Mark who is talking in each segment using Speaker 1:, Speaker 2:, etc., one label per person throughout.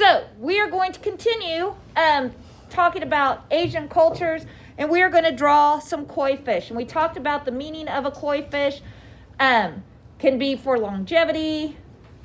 Speaker 1: So we are going to continue talking about Asian cultures, and we are going to draw some koi fish. And we talked about the meaning of a koi fish can be for longevity,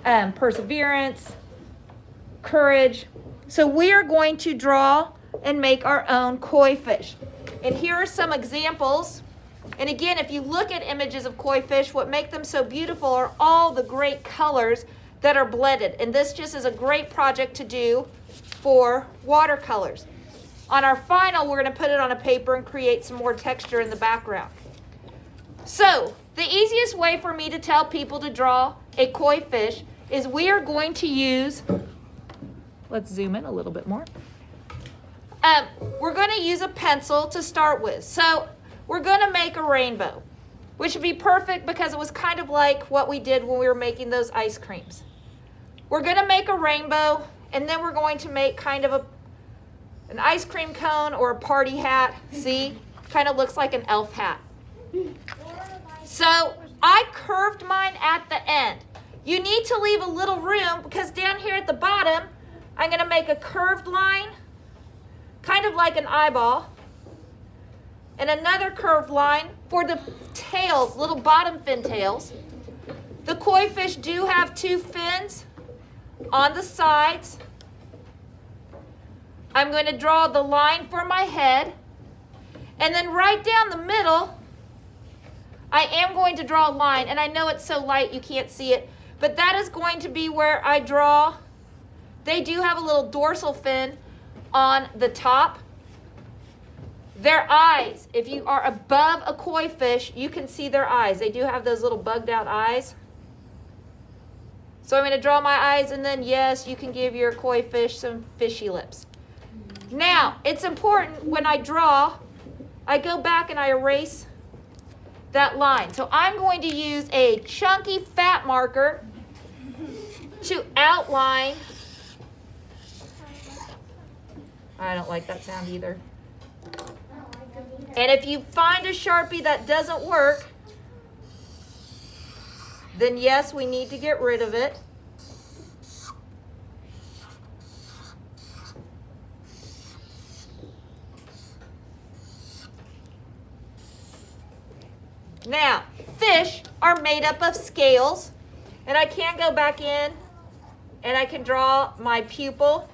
Speaker 1: perseverance, courage. So we are going to draw and make our own koi fish. And here are some examples. And again, if you look at images of koi fish, what make them so beautiful are all the great colors that are blended. And this just is a great project to do for watercolors. On our final, we're going to put it on a paper and create some more texture in the background. So the easiest way for me to tell people to draw a koi fish is we are going to use, let's zoom in a little bit more. We're going to use a pencil to start with. So we're going to make a rainbow, which would be perfect because it was kind of like what we did when we were making those ice creams. We're going to make a rainbow, and then we're going to make kind of an ice cream cone or a party hat. See? Kind of looks like an elf hat. So I curved mine at the end. You need to leave a little room because down here at the bottom, I'm going to make a curved line, kind of like an eyeball, and another curved line for the tails, little bottom fin tails. The koi fish do have two fins on the sides. I'm going to draw the line for my head, and then right down the middle, I am going to draw a line, and I know it's so light you can't see it, but that is going to be where I draw. They do have a little dorsal fin on the top. Their eyes, if you are above a koi fish, you can see their eyes. They do have those little bugged out eyes. So I'm going to draw my eyes, and then yes, you can give your koi fish some fishy lips. Now, it's important when I draw, I go back and I erase that line. So I'm going to use a chunky fat marker to outline. I don't like that sound either. And if you find a Sharpie that doesn't work, then yes, we need to get rid of it. Now, fish are made up of scales, and I can go back in and I can draw my pupil.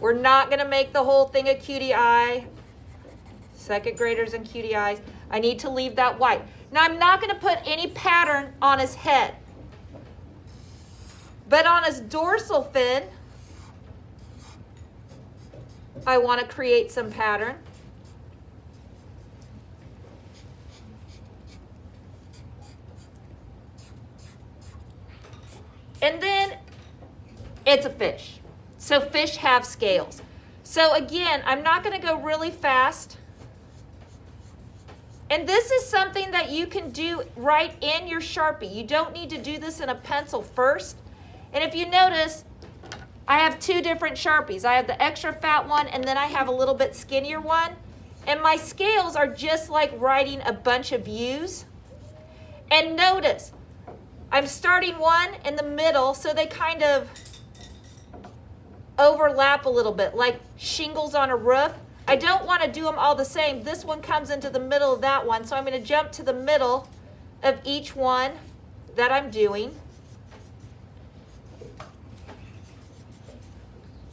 Speaker 1: We're not going to make the whole thing a cutie eye. Second graders and cutie eyes. I need to leave that white. Now, I'm not going to put any pattern on his head. But on his dorsal fin, I want to create some pattern. And then it's a fish. So fish have scales. So again, I'm not going to go really fast. And this is something that you can do right in your Sharpie. You don't need to do this in a pencil first. And if you notice, I have two different Sharpies. I have the extra fat one, and then I have a little bit skinnier one. And my scales are just like writing a bunch of U's. And notice, I'm starting one in the middle, so they kind of overlap a little bit, like shingles on a roof. I don't want to do them all the same. This one comes into the middle of that one, so I'm going to jump to the middle of each one that I'm doing.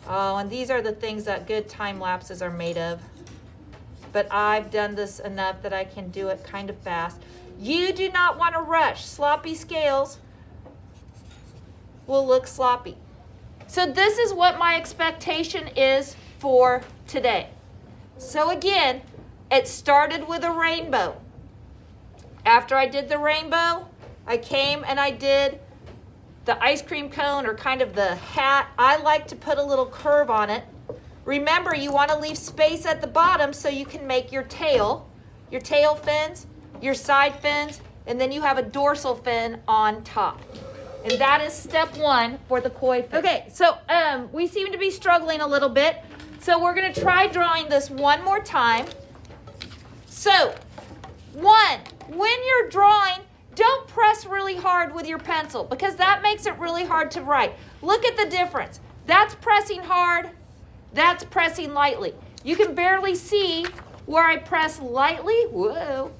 Speaker 1: Oh, and these are the things that good time lapses are made of. But I've done this enough that I can do it kind of fast. You do not want to rush. Sloppy scales will look sloppy. So this is what my expectation is for today. So again, it started with a rainbow. After I did the rainbow, I came and I did the ice cream cone, or kind of the hat. I like to put a little curve on it. Remember, you want to leave space at the bottom so you can make your tail fins, your side fins, and then you have a dorsal fin on top. And that is step one for the koi fish. Okay, so we seem to be struggling a little bit. So we're going to try drawing this one more time. So, one, when you're drawing, don't press really hard with your pencil because that makes it really hard to write. Look at the difference. That's pressing hard. That's pressing lightly. You can barely see where I press lightly. Whoa.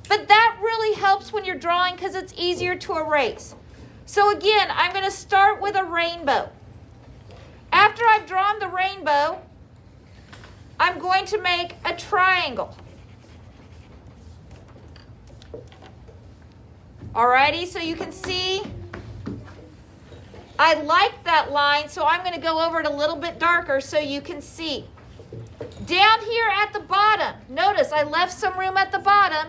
Speaker 1: But that really helps when you're drawing because it's easier to erase. So again, I'm going to start with a rainbow. After I've drawn the rainbow, I'm going to make a triangle. Alrighty, so you can see I like that line, so I'm going to go over it a little bit darker so you can see. Down here at the bottom, notice I left some room at the bottom.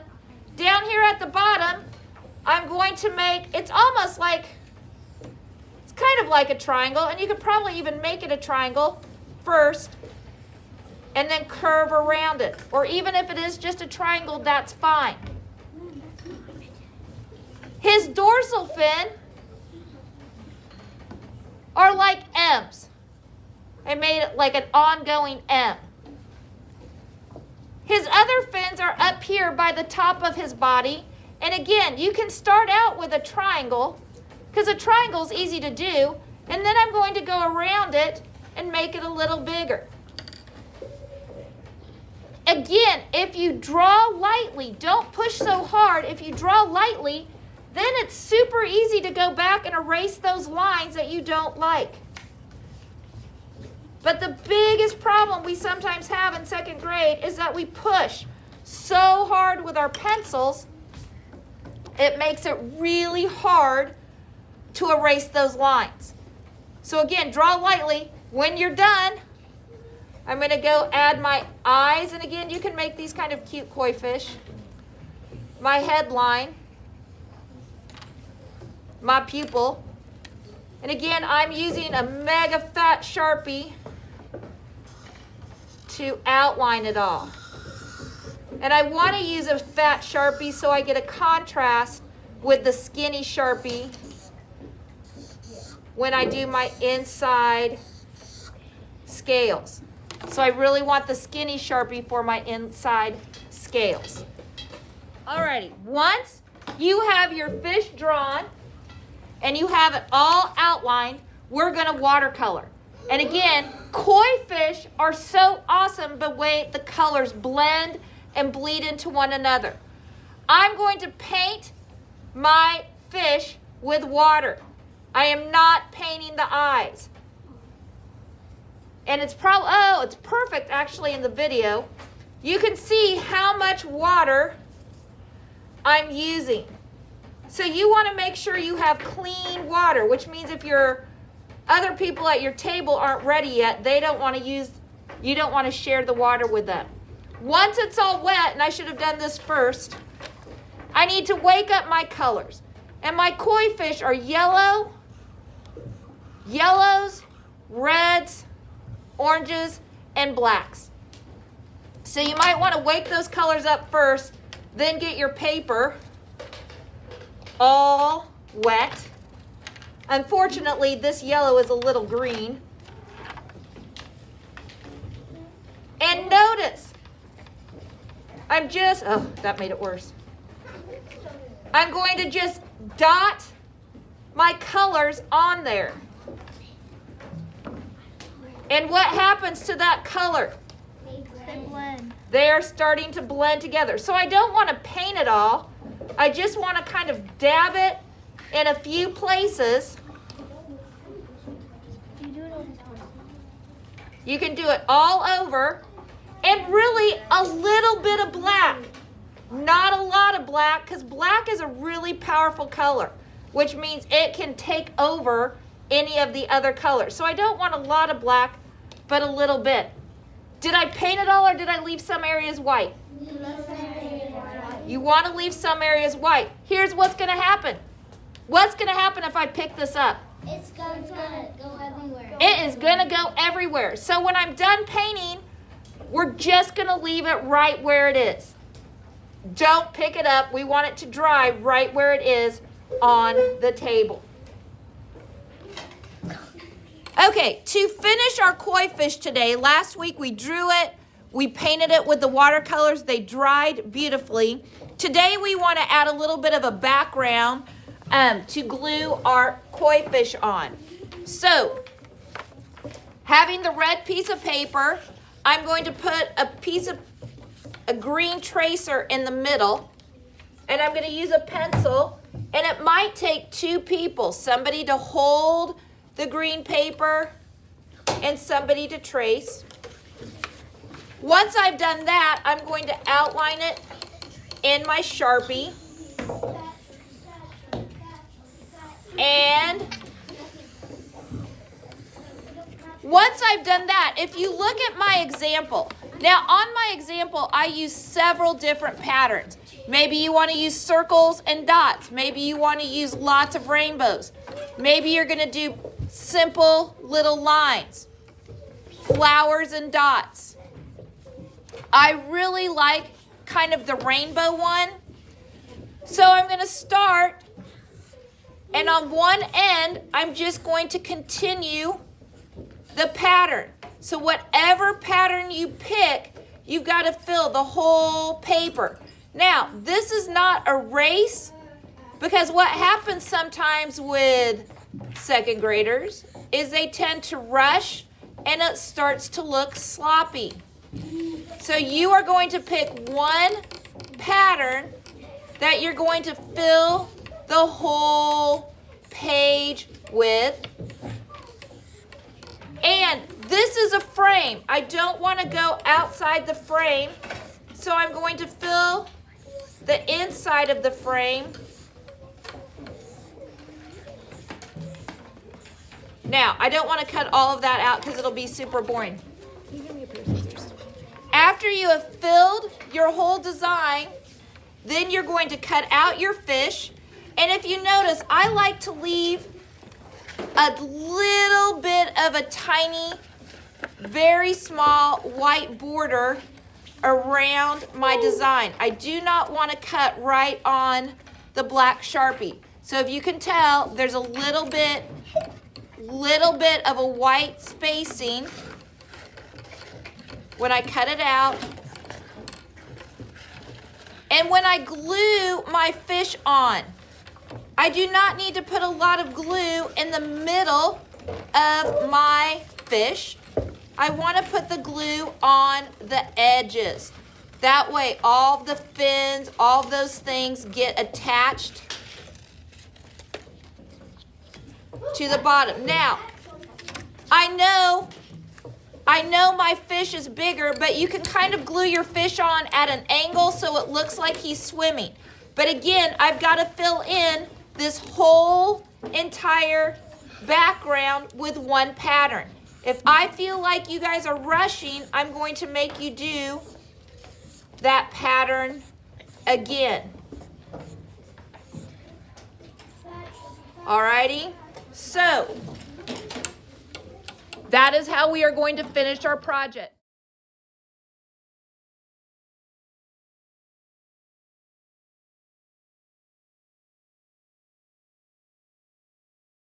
Speaker 1: Down here at the bottom, I'm going to make, it's almost like, it's kind of like a triangle, and you could probably even make it a triangle first and then curve around it. Or even if it is just a triangle, that's fine. His dorsal fin are like M's. I made it like an ongoing M. His other fins are up here by the top of his body. And again, you can start out with a triangle because a triangle is easy to do. And then I'm going to go around it and make it a little bigger. Again, if you draw lightly, don't push so hard. If you draw lightly, then it's super easy to go back and erase those lines that you don't like. But the biggest problem we sometimes have in second grade is that we push so hard with our pencils, it makes it really hard to erase those lines. So again, draw lightly. When you're done, I'm going to go add my eyes. And again, you can make these kind of cute koi fish. My headline. My pupil. And again, I'm using a mega fat Sharpie to outline it all. And I want to use a fat Sharpie so I get a contrast with the skinny Sharpie when I do my inside scales. So I really want the skinny Sharpie for my inside scales. Alrighty, once you have your fish drawn and you have it all outlined, we're going to watercolor. And again, koi fish are so awesome the way the colors blend and bleed into one another. I'm going to paint my fish with water. I am not painting the eyes. And it's probably, oh, it's perfect actually in the video. You can see how much water I'm using. So you want to make sure you have clean water, which means if your other people at your table aren't ready yet, they don't want to use, you don't want to share the water with them. Once it's all wet, and I should have done this first, I need to wake up my colors. And my koi fish are yellow, yellows, reds, oranges, and blacks. So you might want to wake those colors up first, then get your paper all wet. Unfortunately, this yellow is a little green. And notice, I'm just, oh, that made it worse. I'm going to just dot my colors on there. And what happens to that color?
Speaker 2: They blend.
Speaker 1: They are starting to blend together. So I don't want to paint it all. I just want to kind of dab it in a few places. You can do it all over. And really a little bit of black. Not a lot of black, because black is a really powerful color, which means it can take over any of the other colors. So I don't want a lot of black, but a little bit. Did I paint it all or did I leave some areas white? You want to leave some areas white. Here's what's going to happen. What's going to happen if I pick this up?
Speaker 2: It's gonna go everywhere.
Speaker 1: It is going to go everywhere. So when I'm done painting, we're just going to leave it right where it is. Don't pick it up. We want it to dry right where it is on the table. Okay, to finish our koi fish today, last week we drew it, we painted it with the watercolors, they dried beautifully, today we want to add a little bit of a background to glue our koi fish on. So, having the red piece of paper, I'm going to put a green tracer in the middle, and I'm going to use a pencil, and it might take two people, somebody to hold the green paper and somebody to trace. Once I've done that, I'm going to outline it in my Sharpie. And once I've done that, if you look at my example, now on my example, I use several different patterns. Maybe you want to use circles and dots. Maybe you want to use lots of rainbows. Maybe you're going to do simple little lines, flowers and dots. I really like kind of the rainbow one. So I'm going to start, and on one end, I'm just going to continue the pattern. So whatever pattern you pick, you've got to fill the whole paper. Now, this is not a race, because what happens sometimes with second graders is they tend to rush and it starts to look sloppy. So you are going to pick one pattern that you're going to fill the whole page with. And this is a frame. I don't want to go outside the frame, so I'm going to fill the inside of the frame. Now, I don't want to cut all of that out because it'll be super boring. Can you give me a pair of scissors? After you have filled your whole design, then you're going to cut out your fish. And if you notice, I like to leave a little bit of a tiny, very small white border around my design. I do not want to cut right on the black Sharpie. So if you can tell, there's a little bit of a white spacing when I cut it out. And when I glue my fish on, I do not need to put a lot of glue in the middle of my fish. I want to put the glue on the edges. That way all the fins, all those things get attached to the bottom. Now, I know my fish is bigger, but you can kind of glue your fish on at an angle so it looks like he's swimming. But again, I've got to fill in this whole entire background with one pattern. If I feel like you guys are rushing, I'm going to make you do that pattern again. Alrighty? So, that is how we are going to finish our project.